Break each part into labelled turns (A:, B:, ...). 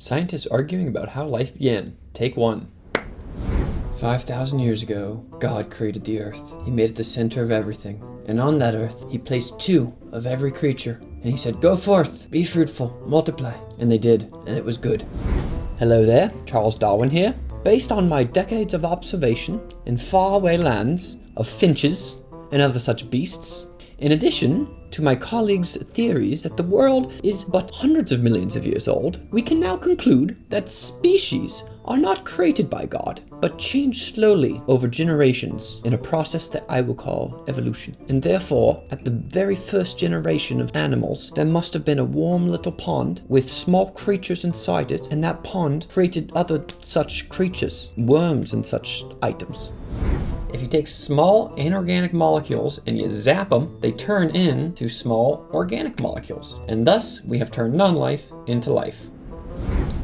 A: Scientists arguing about how life began. Take 1. 5,000 years ago, God created the earth. He made it the center of everything. And on that earth, he placed 2 of every creature. And he said, go forth, be fruitful, multiply. And they did, and it was good. Hello there, Charles Darwin here. Based on my decades of observation in faraway lands of finches and other such beasts, in addition to my colleagues' theories that the world is but hundreds of millions of years old, we can now conclude that species are not created by God, but change slowly over generations in a process that I will call evolution. And therefore, at the very first generation of animals, there must have been a warm little pond with small creatures inside it, and that pond created other such creatures, worms and such items. If you take small inorganic molecules and you zap them, they turn into small organic molecules. And thus, we have turned non-life into life.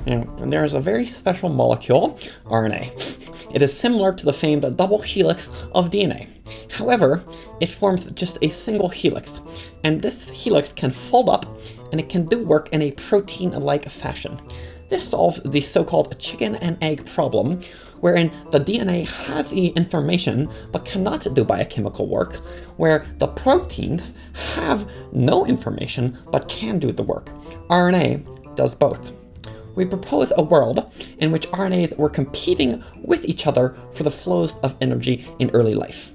A: Now, there is a very special molecule, RNA. It is similar to the famed double helix of DNA. However, it forms just a single helix, and this helix can fold up and it can do work in a protein-like fashion. This solves the so-called chicken and egg problem, wherein the DNA has the information but cannot do biochemical work, where the proteins have no information but can do the work. RNA does both. We propose a world in which RNAs were competing with each other for the flows of energy in early life.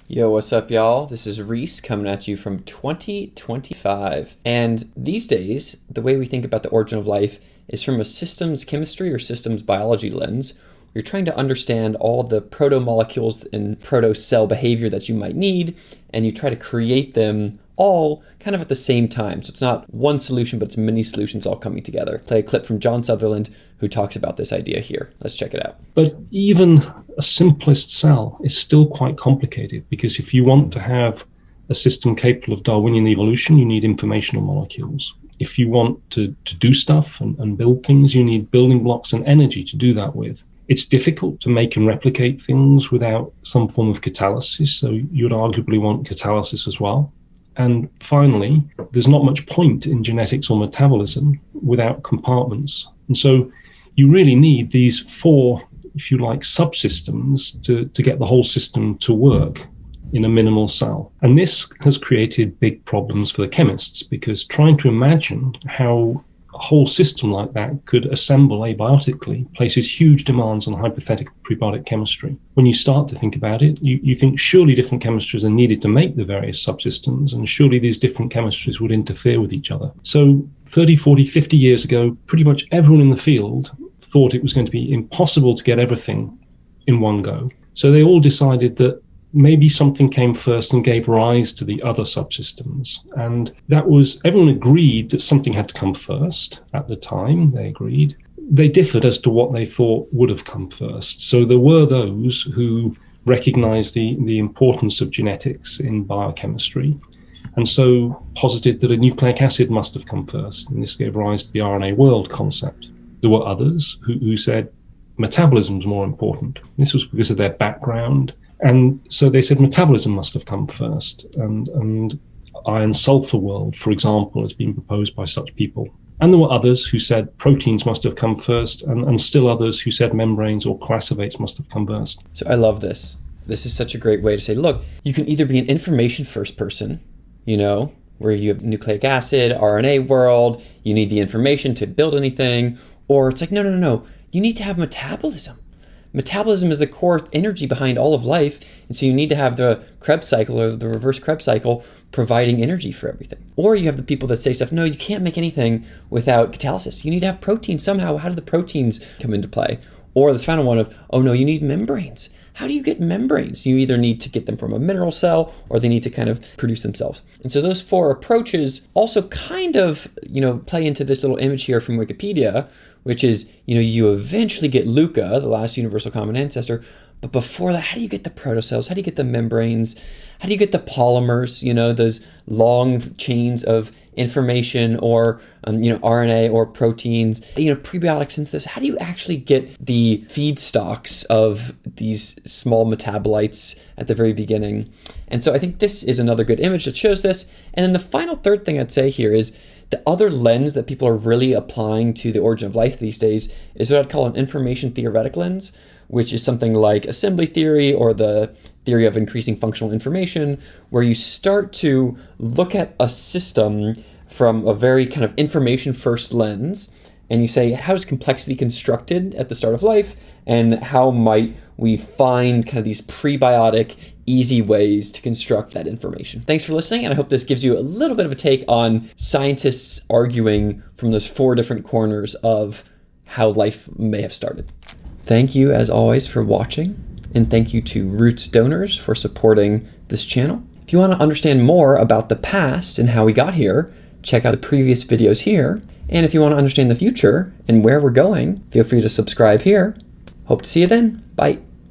A: Yo, what's up, y'all? This is Reese coming at you from 2025. And these days, the way we think about the origin of life is from a systems chemistry or systems biology lens. You're trying to understand all the proto-molecules and proto-cell behavior that you might need, and you try to create them all kind of at the same time. So it's not one solution, but it's many solutions all coming together. Play a clip from John Sutherland, who talks about this idea here. Let's check it out.
B: But even a simplest cell is still quite complicated, because if you want to have a system capable of Darwinian evolution, you need informational molecules. If you want to do stuff and build things, you need building blocks and energy to do that with. It's difficult to make and replicate things without some form of catalysis, so you'd arguably want catalysis as well. And finally, there's not much point in genetics or metabolism without compartments. And so you really need these 4, if you like, subsystems to get the whole system to work in a minimal cell. And this has created big problems for the chemists, because trying to imagine how a whole system like that could assemble abiotically places huge demands on hypothetical prebiotic chemistry. When you start to think about it, you think surely different chemistries are needed to make the various subsystems, and surely these different chemistries would interfere with each other. So 30, 40, 50 years ago, pretty much everyone in the field thought it was going to be impossible to get everything in one go. So they all decided that maybe something came first and gave rise to the other subsystems. And that was, everyone agreed that something had to come first at the time, they agreed. They differed as to what they thought would have come first. So there were those who recognized the importance of genetics in biochemistry, and so posited that a nucleic acid must have come first. And this gave rise to the RNA World concept. There were others who said metabolism is more important. This was because of their background. And so they said metabolism must have come first. And iron sulfur world, for example, has been proposed by such people. And there were others who said proteins must have come first, and still others who said membranes or coacervates must have come first.
A: So I love this. This is such a great way to say, look, you can either be an information first person, where you have nucleic acid, RNA world, you need the information to build anything, or it's like, no. You need to have metabolism. Metabolism is the core energy behind all of life, and so you need to have the Krebs cycle or the reverse Krebs cycle providing energy for everything. Or you have the people that say stuff, no, you can't make anything without catalysis. You need to have proteins somehow. How do the proteins come into play? Or this final one of, oh no, you need membranes. How do you get membranes? You either need to get them from a mineral cell, or they need to kind of produce themselves. And so those 4 approaches also kind of, play into this little image here from Wikipedia, which is, you eventually get Luca, the last universal common ancestor. But before that, how do you get the protocells? How do you get the membranes? How do you get the polymers, those long chains of information, or, RNA or proteins, prebiotic synthesis? How do you actually get the feedstocks of these small metabolites at the very beginning? And so I think this is another good image that shows this. And then the final third thing I'd say here is The other lens that people are really applying to the origin of life these days is what I'd call an information theoretic lens, which is something like assembly theory or the theory of increasing functional information, where you start to look at a system from a very kind of information-first lens, and you say, how is complexity constructed at the start of life, and how might we find kind of these prebiotic, easy ways to construct that information. Thanks for listening, and I hope this gives you a little bit of a take on scientists arguing from those 4 different corners of how life may have started. Thank you, as always, for watching, and thank you to Roots donors for supporting this channel. If you want to understand more about the past and how we got here, check out the previous videos here. And if you want to understand the future and where we're going, feel free to subscribe here. Hope to see you then. Bye.